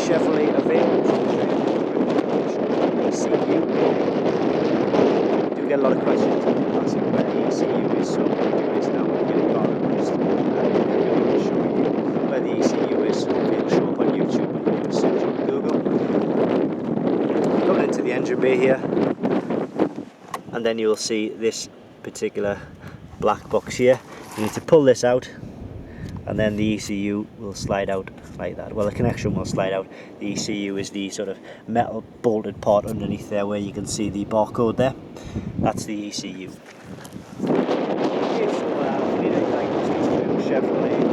Chevrolet Aveo ECU. I do get a lot of questions asking where the ECU is, so it is now when you get a car replaced. I'm going to show you where the ECU is. It'll show up on YouTube when you search on Google. Coming into the engine bay here, and then you'll see this particular black box here. You need to pull this out, and then the ECU will slide out like that. Well, the connection will slide out. The ECU is the sort of metal bolted part underneath there where you can see the barcode there. That's the ECU. Okay, so if you need any diagnostics for your Chevrolet